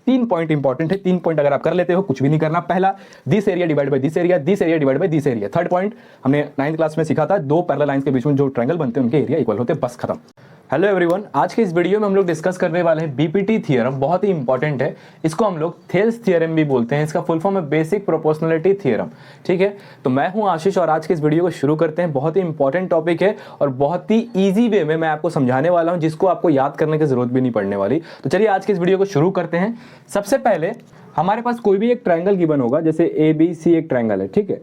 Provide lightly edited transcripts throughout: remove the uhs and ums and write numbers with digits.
3 point important है। 3 point अगर आप कर लेते हो कुछ भी नहीं करना। पहला, this area divide by this area, this area divide by this area. Third point हमने 9th क्लास में सीखा था, दो पैरेलल लाइंस के बीच में जो ट्रायंगल बनते हैं उनके एरिया इक्वल होते हैं, बस खत्म। हेलो एवरीवन, आज के इस वीडियो में हम लोग डिस्कस करने वाले हैं बीपीटी थ्योरम। बहुत ही इंपॉर्टेंट है, इसको हम लोग थेल्स थ्योरम भी बोलते हैं। इसका फुल फॉर्म है बेसिक प्रोपोर्शनलिटी थ्योरम। ठीक है, तो मैं हूं आशीष और आज के इस वीडियो को शुरू करते हैं। बहुत ही इंपॉर्टेंट टॉपिक है और बहुत ही ईजी वे में मैं आपको समझाने वाला हूं, जिसको आपको याद करने की जरूरत भी नहीं पड़ने वाली। तो चलिए आज के इस वीडियो को शुरू करते हैं। सबसे पहले हमारे पास कोई भी एक ट्रायंगल गिवन होगा, जैसे ABC एक ट्रायंगल है। ठीक है,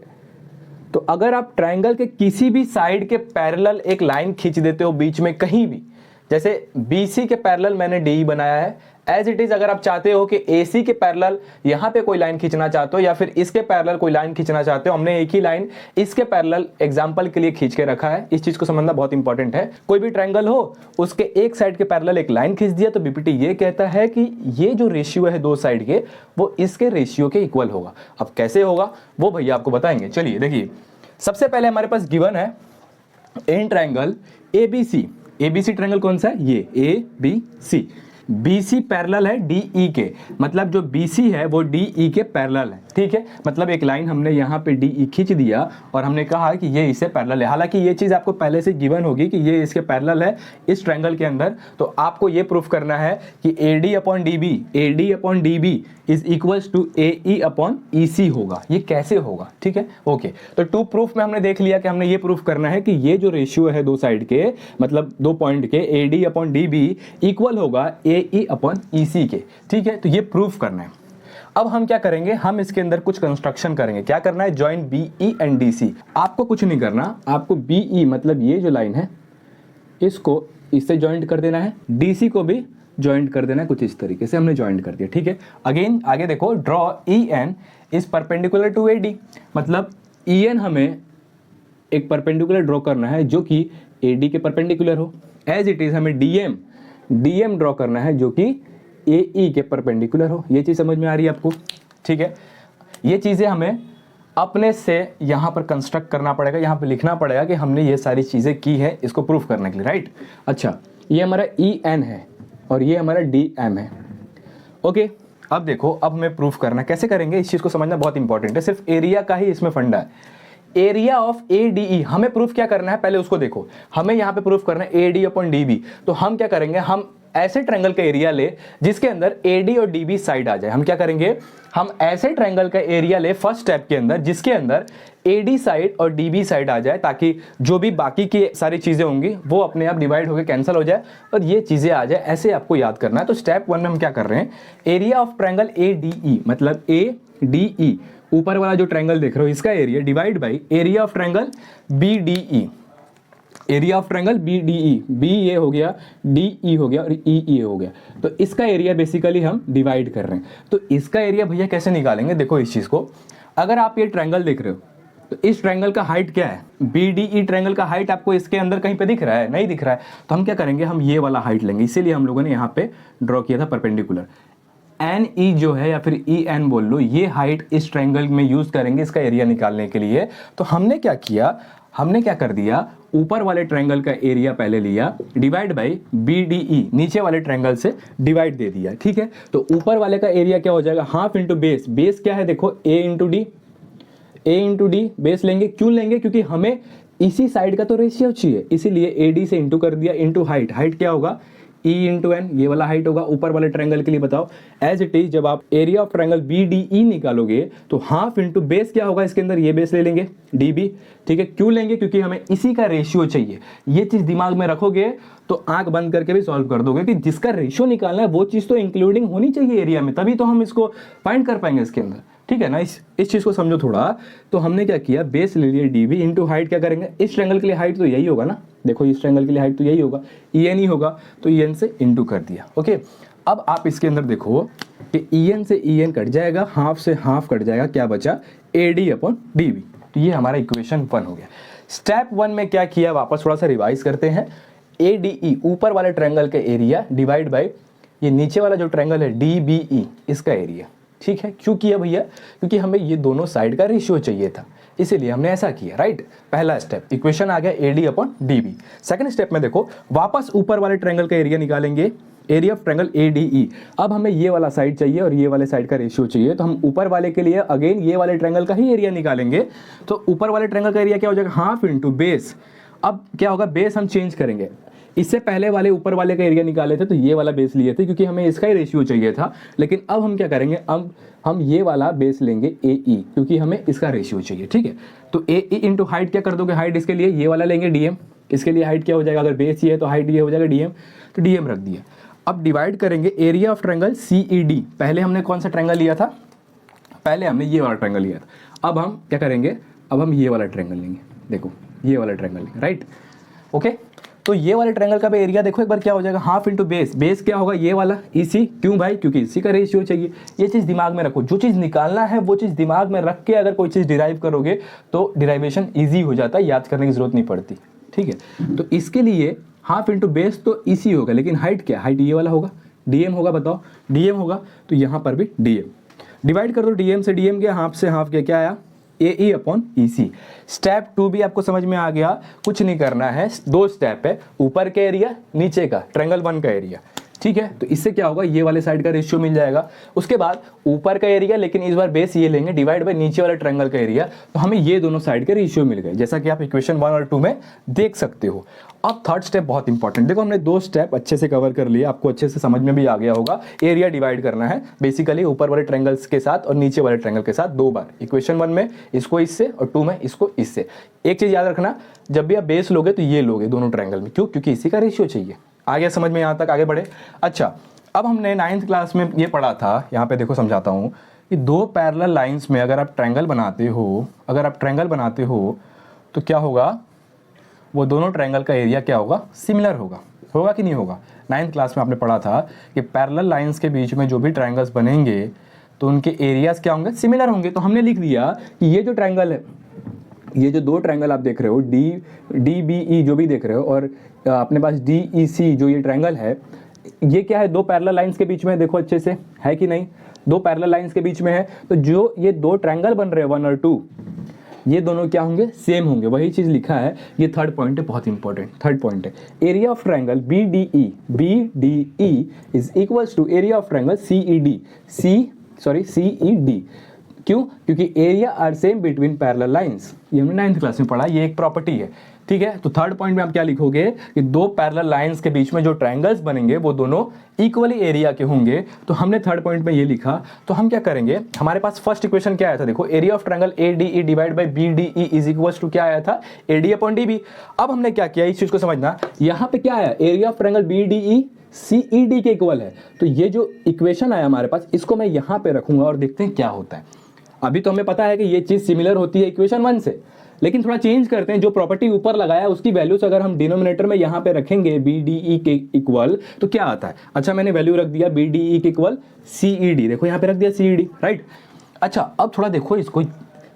तो अगर आप ट्रायंगल के किसी भी साइड के पैरेलल एक लाइन खींच देते हो बीच में कहीं भी, जैसे BC के पैरेलल मैंने DE बनाया है, एज इट इज अगर आप चाहते हो कि AC के पैरेलल यहां पे कोई लाइन खींचना चाहते हो या फिर इसके पैरेलल कोई लाइन खींचना चाहते हो, हमने एक ही लाइन इसके पैरेलल एग्जांपल के लिए खींच के रखा है। इस चीज को समझना बहुत इंपॉर्टेंट है। कोई भी ट्रायंगल हो, उसके एक साइड के पैरेलल एक लाइन खींच दिया तो बीपीटी ये कहता है कि ये जो रेशियो है दो साइड के, वो इसके रेशियो के इक्वल होगा। अब कैसे होगा वो भैया आपको बताएंगे। चलिए देखिए, सबसे पहले हमारे पास गिवन है in triangle ABC। ABC triangle कौन सा है? ये ABC। BC पैरेलल है DE के, मतलब जो BC है वो DE के पैरेलल है। ठीक है, मतलब एक लाइन हमने यहाँ पे DE खींच दिया और हमने कहा कि ये इसे पैरेलल है। हालांकि ये चीज़ आपको पहले से गिवन होगी कि ये इसके पैरेलल है इस ट्रायंगल के अंदर। तो आपको ये प्रूफ करना है कि AD upon DB is equals to AE upon EC होगा। ये कैसे होगा? ठीक है, ओके। तो टू प्रूफ में हमने देख लिया कि हमने ये प्रूफ करना है कि ये जो रेशियो है दो साइड के, मतलब दो पॉइंट के, AD अपॉन DB इक्वल होगा AE अपॉन EC के। ठीक है, तो ये प्रूफ करना है। अब हम क्या करेंगे, हम इसके अंदर कुछ कंस्ट्रक्शन करेंगे। क्या करना है? Join BE and DC। आपको कुछ नहीं करना, आपको BE मतलब ये जो लाइन है इसको इससे ज्वाइंट कर देना है, DC को भी ज्वाइंट कर देना है। कुछ इस तरीके से हमने ज्वाइंट कर दिया। ठीक है, अगेन आगे देखो, draw EN is perpendicular to AD। मतलब EN हमें एक परपेंडिकुलर ड्रॉ करना है जो कि AD के परपेंडिकुलर हो। एज इट इज हमें DM ड्रॉ करना है जो कि AE के परपेंडिकुलर हो। ये चीज़ समझ में आ रही है आपको? ठीक है, ये चीज़ें हमें अपने से यहाँ पर कंस्ट्रक्ट करना पड़ेगा, यहाँ पे लिखना पड़ेगा कि हमने ये सारी चीज़ें की है इसको प्रूफ करने के लिए, राइट। अच्छा, ये हमारा EN है और ये हमारा DM है। ओके, अब देखो, अब हमें प्रूफ करना है। कैसे करेंगे इस चीज़ को समझना बहुत इंपॉर्टेंट है। सिर्फ एरिया का ही इसमें फंडा है। एरिया ऑफ ADE हमें प्रूफ क्या करना है, पहले उसको देखो। हमें यहाँ पे प्रूफ करना है AD अपॉन DB। तो हम क्या करेंगे, हम ऐसे ट्रायंगल का एरिया ले जिसके अंदर AD और DB साइड आ जाए। हम क्या करेंगे, हम ऐसे ट्रायंगल का एरिया ले फर्स्ट स्टेप के अंदर जिसके अंदर AD साइड और DB साइड आ जाए, ताकि जो भी बाकी की सारी चीजें होंगी वो अपने आप डिवाइड होकर कैंसिल हो जाए और ये चीजें आ जाए। ऐसे आपको याद करना है। तो स्टेप 1 में हम क्या कर रहे हैं, एरिया ऑफ ट्रायंगल ADE मतलब ADE, ऊपर वाला जो ट्रायंगल देख रहे हो इसका area divide by area of triangle BDE। Area of triangle BDE, B ये हो गया, DE हो गया और EE हो गया। तो इसका एरिया बेसिकली हम डिवाइड कर रहे हैं। तो इसका एरिया भैया कैसे निकालेंगे? देखो इस चीज को, अगर आप ये ट्रायंगल देख रहे हो तो इस ट्रायंगल का हाइट क्या है? BDE ट्रायंगल का हाइट आपको इसके अंदर कहीं पे दिख रहा है? नहीं दिख रहा है। तो हम क्या करेंगे, हम ये वाला हाइट लेंगे। इसीलिए हम लोगों ने यहाँ पे ड्रॉ किया था परपेंडिकुलर। NE जो है या फिर EN बोल लो, ये हाइट इस ट्रायंगल में यूज करेंगे इसका एरिया निकालने के लिए। तो हमने क्या किया, हमने क्या कर दिया, ऊपर वाले ट्रायंगल का एरिया पहले लिया डिवाइड बाई BDE, नीचे वाले ट्रायंगल से डिवाइड दे दिया। ठीक है, तो ऊपर वाले का एरिया क्या हो जाएगा, हाफ इंटू बेस। बेस क्या है देखो, A इंटू डी बेस लेंगे। क्यों लेंगे? क्योंकि हमें इसी साइड का तो रेशियो चाहिए, इसीलिए AD से इंटू कर दिया, इंटू हाइट। हाइट क्या होगा, E इंटू N, ये वाला हाइट होगा ऊपर वाले ट्रायंगल के लिए। बताओ, एज इट इज जब आप एरिया ऑफ ट्रायंगल BDE निकालोगे तो हाफ इंटू बेस क्या होगा, इसके अंदर ये बेस ले लेंगे DB। ठीक है, क्यों लेंगे? क्योंकि हमें इसी का रेशियो चाहिए। ये चीज दिमाग में रखोगे तो आंख बंद करके भी सॉल्व कर दोगे कि जिसका रेशियो निकालना है वो चीज तो इंक्लूडिंग होनी चाहिए एरिया में, तभी तो हम इसको फाइंड कर पाएंगे इसके अंदर। ठीक है ना, इस चीज को समझो थोड़ा। तो हमने क्या किया, बेस ले लिया DB इंटू हाइट। क्या करेंगे, इस ट्रायंगल के लिए हाइट तो यही होगा ना, देखो इस ट्रायंगल के लिए हाइट तो यही होगा, EN ही होगा, तो EN से इंटू कर दिया। ओके, अब आप इसके अंदर देखो कि EN से EN कट जाएगा, हाफ से हाफ कट जाएगा, क्या बचा, AD अपॉन DB। तो ये हमारा इक्वेशन 1 हो गया। स्टेप 1 में क्या किया, वापस थोड़ा सा रिवाइज करते हैं। ADE ऊपर वाले ट्रायंगल का एरिया डिवाइड बाई ये नीचे वाला जो ट्रायंगल है DBE, इसका एरिया। ठीक है, क्यों किया भैया? क्योंकि हमें ये दोनों साइड का रेशियो चाहिए था, इसीलिए हमने ऐसा किया, राइट। पहला स्टेप, इक्वेशन आ गया AD upon DB। Second step में देखो, वापस ऊपर वाले ट्रायंगल का एरिया निकालेंगे एरिया ऑफ ट्रायंगल ADE। अब हमें ये वाला साइड चाहिए और ये वाले साइड का रेशियो चाहिए, तो हम ऊपर वाले के लिए अगेन ये वाले ट्रायंगल का ही एरिया निकालेंगे। तो ऊपर वाले ट्रायंगल का एरिया क्या हो जाएगा, हाफ इंटू बेस। अब क्या होगा, बेस हम चेंज करेंगे। इससे पहले वाले ऊपर वाले का एरिया निकाले थे तो ये वाला बेस लिए थे क्योंकि हमें इसका ही रेशियो चाहिए था, लेकिन अब हम क्या करेंगे, अब हम ये वाला बेस लेंगे AE क्योंकि हमें इसका रेशियो चाहिए। ठीक है, तो AE इंटू हाइट क्या कर दोगे, हाइट इसके लिए ये वाला लेंगे DM, इसके लिए हाइट क्या हो जाएगा, अगर बेस ये है तो हाइट ये हो जाएगा DM, तो DM रख दिया। अब डिवाइड करेंगे एरिया ऑफ ट्रायंगल CED। पहले हमने कौन सा ट्रायंगल लिया था, पहले हमने ये वाला ट्रायंगल लिया था। अब हम क्या करेंगे, अब हम ये वाला ट्रायंगल लेंगे, देखो ये वाला ट्रायंगल लेंगे, राइट। ओके, तो ये वाले ट्रायंगल का भी एरिया देखो एक बार क्या हो जाएगा, हाफ इंटू बेस। बेस क्या होगा, ये वाला EC, क्यों भाई, क्योंकि इसी का रेशियो चाहिए। ये चीज़ दिमाग में रखो, जो चीज़ निकालना है वो चीज़ दिमाग में रख के अगर कोई चीज़ डिराइव करोगे तो डिराइवेशन ईजी हो जाता है, याद करने की जरूरत नहीं पड़ती। ठीक है, तो इसके लिए हाफ इंटू बेस तो EC होगा, लेकिन हाइट क्या, हाइट ये वाला होगा, DM होगा, बताओ DM होगा, तो यहाँ पर भी DM। डिवाइड कर दो, DM से DM गया, हाफ से हाफ गया, क्या आया, AE अपॉन EC। स्टेप 2 भी आपको समझ में आ गया, कुछ नहीं करना है, 2 स्टेप है, ऊपर का एरिया, नीचे का ट्रायंगल 1 का एरिया। ठीक है, तो इससे क्या होगा, ये वाले साइड का रेशियो मिल जाएगा। उसके बाद ऊपर का एरिया, लेकिन इस बार बेस ये लेंगे, डिवाइड बाय नीचे वाले ट्रायंगल का एरिया, तो हमें ये दोनों साइड के रेशियो मिल गए, जैसा कि आप इक्वेशन 1 और 2 में देख सकते हो। अब थर्ड स्टेप बहुत इंपॉर्टेंट, देखो हमने 2 स्टेप अच्छे से कवर कर लिए, आपको अच्छे से समझ में भी आ गया होगा। एरिया डिवाइड करना है बेसिकली ऊपर वाले ट्रायंगल्स के साथ और नीचे वाले ट्रायंगल के साथ 2 बार, इक्वेशन 1 में इसको इससे और 2 में इसको इससे। एक चीज याद रखना, जब भी आप बेस लोगे तो ये लोगे दोनों ट्रायंगल में, क्यों, क्योंकि इसी का रेशियो चाहिए। आ गया समझ में, यहाँ तक आगे बढ़े। अच्छा, अब हमने 9th क्लास में ये पढ़ा था, यहाँ पे देखो समझाता हूँ कि 2 पैरेलल लाइंस में अगर आप ट्रायंगल बनाते हो, तो क्या होगा, वो दोनों ट्रायंगल का एरिया क्या होगा, सिमिलर होगा। होगा कि नहीं होगा, 9th क्लास में आपने पढ़ा था कि पैरेलल लाइंस के बीच में जो भी ट्रायंगल्स बनेंगे तो उनके एरियाज क्या होंगे, सिमिलर होंगे। तो हमने लिख दिया कि ये जो ट्रायंगल है, ये जो 2 ट्रायंगल आप देख रहे हो, DBE जो भी देख रहे हो, और अपने पास DEC जो ये ट्रायंगल है, ये क्या है, 2 पैरेलल लाइंस के बीच में, देखो अच्छे से है कि नहीं, 2 पैरेलल लाइंस के बीच में है। तो जो ये 2 ट्रायंगल बन रहे हैं 1 और 2, ये दोनों क्या होंगे, सेम होंगे, वही चीज लिखा है। ये थर्ड पॉइंट है, बहुत इंपॉर्टेंट थर्ड पॉइंट है। Area of triangle BDE is equals to area of triangle CED। क्यों, क्योंकि area are same between parallel lines, ये हमने 9th क्लास में पढ़ा, ये एक प्रॉपर्टी है। ठीक है, तो थर्ड पॉइंट में आप क्या लिखोगे कि 2 पैरेलल लाइंस के बीच में जो ट्रायंगल्स बनेंगे वो दोनों इक्वली एरिया के होंगे। तो हमने थर्ड पॉइंट में ये लिखा। तो हम क्या करेंगे, हमारे पास फर्स्ट इक्वेशन क्या आया था, देखो area of triangle ADE divide by BDE is equals to क्या आया था, AD अपॉन DB। अब हमने क्या किया, इस चीज को समझना, यहाँ पे क्या आया, area of triangle BDE CED के इक्वल है। तो ये जो इक्वेशन आया हमारे पास, इसको मैं यहाँ पे रखूंगा और देखते हैं क्या होता है। अभी तो हमें पता है कि ये चीज सिमिलर होती है इक्वेशन 1 से, लेकिन थोड़ा चेंज करते हैं। जो प्रॉपर्टी ऊपर लगाया उसकी वैल्यूज अगर हम डिनोमिनेटर में यहाँ पे रखेंगे BDE के इक्वल, तो क्या आता है। अच्छा, मैंने वैल्यू रख दिया BDE के इक्वल CED, देखो यहाँ पे रख दिया CED, राइट। अच्छा, अब थोड़ा देखो इसको,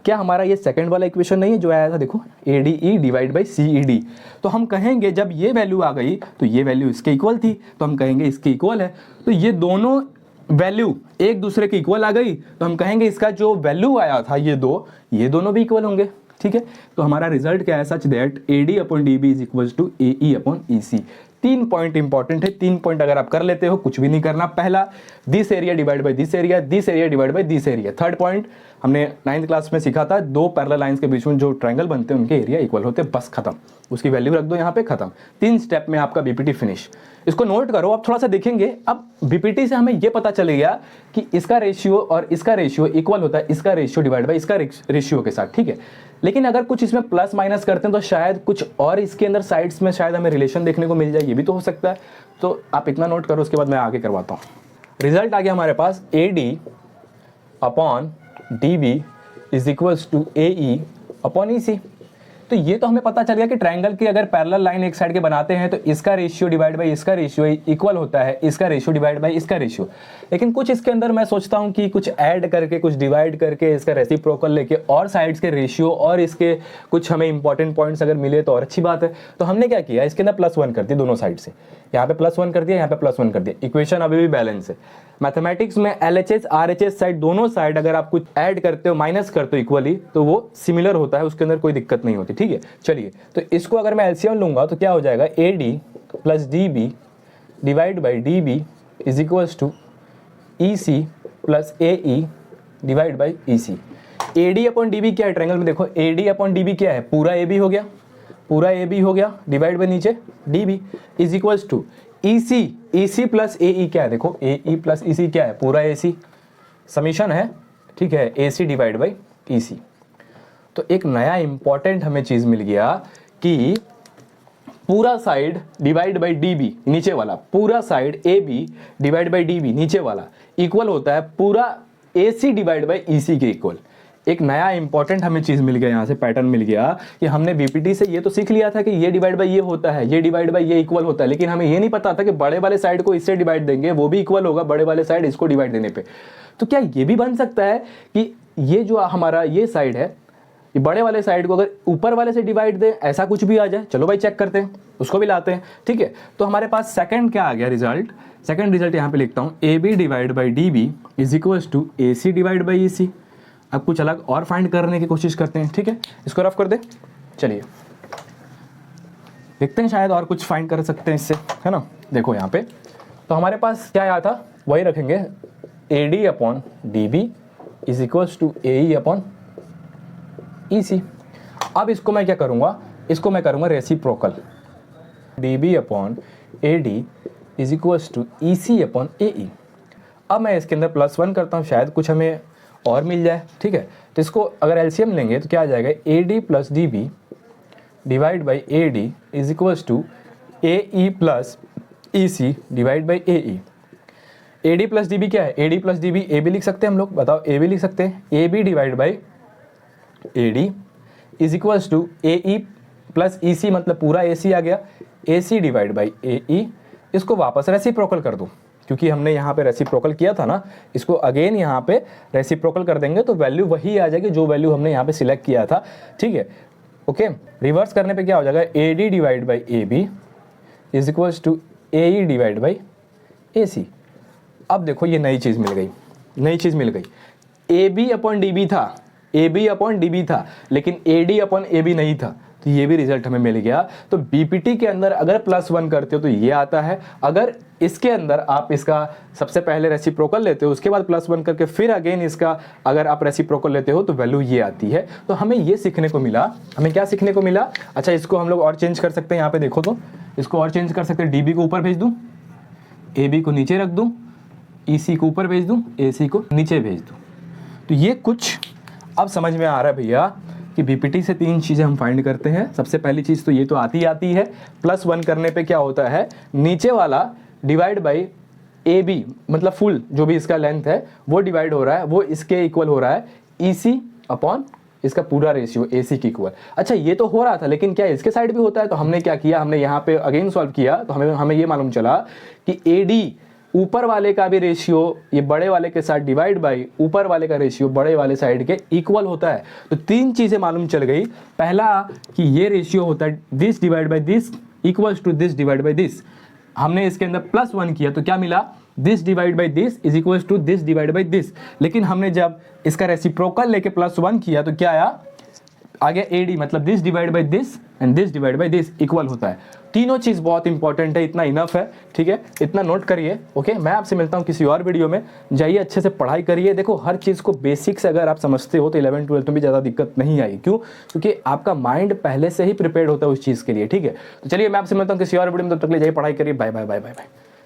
क्या हमारा ये सेकंड वाला इक्वेशन नहीं है जो आया था, देखो ADE डिवाइड बाई CED। तो हम कहेंगे जब ये वैल्यू आ गई तो ये वैल्यू इसके इक्वल थी, तो हम कहेंगे इसके इक्वल है। तो ये दोनों वैल्यू एक दूसरे के इक्वल आ गई, तो हम कहेंगे इसका जो वैल्यू आया था ये दोनों भी इक्वल होंगे। ठीक है, तो हमारा रिजल्ट क्या है, such that AD upon DB is equal to AE upon EC। 3 point important है, 3 पॉइंट अगर आप कर लेते हो कुछ भी नहीं करना। पहला, this area divide by this area divide by this area. Third point हमने 9th क्लास में सीखा था, 2 पैरेलल लाइंस के बीच में जो ट्रायंगल बनते हैं उनके एरिया इक्वल होते हैं, बस खत्म, उसकी वैल्यू रख दो यहाँ पे, खत्म। 3 स्टेप में आपका BPT फिनिश। इसको नोट करो, अब थोड़ा सा देखेंगे। अब BPT से हमें ये पता चलेगा कि इसका रेशियो और इसका रेशियो इक्वल होता है इसका रेशियो डिवाइड बाय इसका रेशियो के साथ। ठीक है, लेकिन अगर कुछ इसमें प्लस माइनस करते हैं तो शायद कुछ और इसके अंदर साइड्स में शायद हमें रिलेशन देखने को मिल जाए, ये भी तो हो सकता है। तो आप इतना नोट करो, उसके बाद मैं आगे करवाता हूँ। रिजल्ट आ गया हमारे पास, AD upon DB is equals to AE upon EC। तो ये तो हमें पता चल गया कि ट्रायंगल की अगर पैरेलल लाइन एक साइड के बनाते हैं तो इसका रेशियो डिवाइड बाय इसका रेशियो इक्वल होता है इसका रेशियो डिवाइड बाय इसका रेशियो। लेकिन कुछ इसके अंदर मैं सोचता हूँ कि कुछ ऐड करके, कुछ डिवाइड करके, इसका रेसिप्रोकल लेके और साइड्स के रेशियो और इसके कुछ हमें इंपॉर्टेंट पॉइंट्स अगर मिले तो और अच्छी बात है। तो हमने क्या किया, इसके अंदर +1 कर दिया दोनों साइड से, यहाँ पे +1 कर दिया, यहाँ पे +1 कर दिया। इक्वेशन अभी भी बैलेंस है। मैथमेटिक्स में LHS RHS साइड दोनों साइड अगर आप कुछ ऐड करते हो, माइनस करते हो इक्वली, तो वो सिमिलर होता है, उसके अंदर कोई दिक्कत नहीं होती। ठीक है, चलिए, तो इसको अगर मैं LCM लूंगा तो क्या हो जाएगा, AD plus DB divide by D B is equals to E C plus A E divide by E C. A D upon D B क्या है ट्रायंगल में, देखो A D upon D B क्या है, पूरा ए बी हो गया, पूरा ए बी हो गया, डिवाइड बाई नीचे D B is equals to E C plus A E क्या है, देखो ए ई प्लस ई सी क्या है, पूरा ए सी, समीशन है, ठीक है, ए सी डिवाइड बाई ई सी। तो एक नया इंपॉर्टेंट हमें चीज मिल गया कि पूरा side divide by D B, नीचे वाला पूरा side A B divide by D B नीचे वाला इक्वल होता है पूरा ए सी डिवाइड बाई ई सी के इक्वल। एक नया इंपॉर्टेंट हमें चीज मिल गया, यहाँ से पैटर्न मिल गया कि हमने बीपीटी से ये तो सीख लिया था कि ये डिवाइड बाई ये होता है, ये डिवाइड बाई ये इक्वल होता है, लेकिन हमें ये नहीं पता था कि बड़े वाले साइड को इससे डिवाइड देंगे वो भी इक्वल होगा बड़े वाले साइड इसको डिवाइड देने पे। तो क्या ये भी बन सकता है कि ये जो हमारा ये साइड है, ये बड़े वाले साइड को अगर ऊपर वाले से डिवाइड दें, ऐसा कुछ भी आ जाए? चलो भाई चेक करते हैं, उसको भी लाते हैं, ठीक है। तो हमारे पास सेकंड क्या आ गया रिजल्ट, सेकंड रिजल्ट यहाँ पे लिखता हूँ, A B divide by D B is equals to A C divide by E C. अब कुछ अलग और फाइंड करने की कोशिश करते हैं, ठीक है, इसको रफ कर दे, चलिए देखते हैं, शायद और कुछ फाइंड कर सकते हैं इससे, है ना। देखो यहाँ पे तो हमारे पास क्या आया था, वही रखेंगे, A D upon D B is equals to A E upon E C. अब इसको मैं क्या करूँगा, इसको मैं करूँगा reciprocal, D B upon A D is equals to E C upon A E. अब मैं इसके अंदर +1 करता हूँ, शायद कुछ हमें और मिल जाए, ठीक है। तो इसको अगर एलसीएम लेंगे तो क्या आ जाएगा, A D plus D B divide by A D is equals to A E plus E C divide by A E. A D plus D B क्या है, A D plus D B A B लिख सकते हैं हम लोग, बताओ ए B लिख सकते हैं, A B divide by A D is equals to A E plus E C, मतलब पूरा ए सी आ गया, ए सी डिवाइड बाई ए ई। इसको वापस रेसिप्रोकल कर दूँ क्योंकि हमने यहाँ पे रेसिप्रोकल किया था ना, इसको अगेन यहाँ पे रेसिप्रोकल कर देंगे तो वैल्यू वही आ जाएगी जो वैल्यू हमने यहाँ पे सिलेक्ट किया था, ठीक है। ओके, रिवर्स करने पे क्या हो जाएगा, A D divide by A B is equals to A E divide by A C. अब देखो ये नई चीज़ मिल गई, नई चीज़ मिल गई, A B upon D B था, A B upon D B था, लेकिन A D upon A B नहीं था, तो ये भी रिजल्ट हमें मिल गया। तो बीपीटी के अंदर अगर +1 करते हो तो ये आता है, अगर इसके अंदर आप इसका सबसे पहले रेसिप्रोकल लेते हो उसके बाद +1 करके फिर अगेन इसका अगर आप रेसिप्रोकल लेते हो तो वैल्यू ये आती है। तो हमें ये सीखने को मिला, हमें क्या सीखने को मिला, अच्छा इसको हम लोग और चेंज कर सकते हैं, यहाँ पे देखो तो इसको और चेंज कर सकते हैं, डी बी को ऊपर भेज दूँ, ए बी को नीचे रख दूँ, ई सी को ऊपर भेज दूँ, ए सी को नीचे भेज दूँ। तो ये कुछ अब समझ में आ रहा है भैया कि बीपीटी से 3 चीज़ें हम फाइंड करते हैं। सबसे पहली चीज़ तो ये तो आती है, +1 करने पे क्या होता है, नीचे वाला डिवाइड बाई ए बी, मतलब फुल जो भी इसका लेंथ है वो डिवाइड हो रहा है, वो इसके इक्वल हो रहा है ई सी अपॉन इसका पूरा रेशियो ए सी के इक्वल। अच्छा ये तो हो रहा था, लेकिन क्या इसके साइड भी होता है? तो हमने क्या किया, हमने यहाँ पे अगेन सॉल्व किया तो हमें ये मालूम चला कि ए डी ऊपर वाले का भी रेशियो ये बड़े वाले के साथ डिवाइड बाई ऊपर वाले का रेशियो बड़े वाले साइड के इक्वल होता है। तो 3 चीज़ें मालूम चल गई, पहला कि ये रेशियो होता है this divide by this equals to this divide by this. हमने इसके अंदर +1 किया तो क्या मिला, this divide by this is equals to this divide by this. लेकिन हमने जब इसका रेसिप्रोकल लेके +1 किया तो क्या आया, आ गया ए डी, मतलब this divide by this and this divide by this equal होता है। तीनों चीज़ बहुत इंपॉर्टेंट है, इतना इनफ है, ठीक है, इतना नोट करिए। ओके, मैं आपसे मिलता हूँ किसी और वीडियो में, जाइए अच्छे से पढ़ाई करिए। देखो हर चीज़ को बेसिक से अगर आप समझते हो तो 11th 12th में भी ज़्यादा दिक्कत नहीं आई, क्यों, क्योंकि आपका माइंड पहले से ही प्रिपेयर्ड होता है उस चीज़ के लिए, ठीक है। तो चलिए मैं आपसे मिलता हूँ किसी और वीडियो में, तब तक ले जाइए पढ़ाई करिए, bye bye bye bye bye.